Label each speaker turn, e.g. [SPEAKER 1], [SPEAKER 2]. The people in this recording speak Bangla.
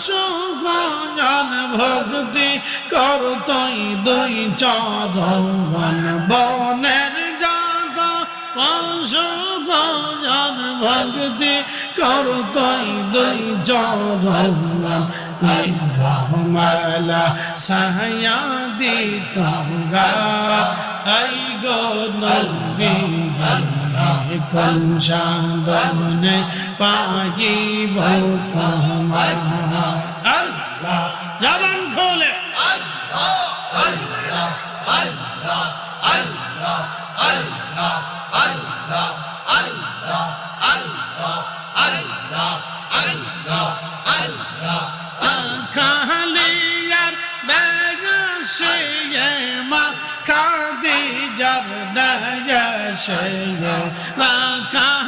[SPEAKER 1] সুখজন ভক্তি কর তুই দুই চরণ বনের যত সুখজন ভক্তি কর তুই দুই চরণ মালা সায়াদি তোরা আই গো নবী কোন সাধনে পাইব তোমার আল্লাহ জবান খোলে আল্লাহ আল্লাহ আল্লাহ আল্লাহ আল্লাহ আল্লাহ আল্লাহ আল্লাহ আল্লাহ আল্লাহ খালিয়ার বেগশে মা খাদিজার দয়াশে রাখা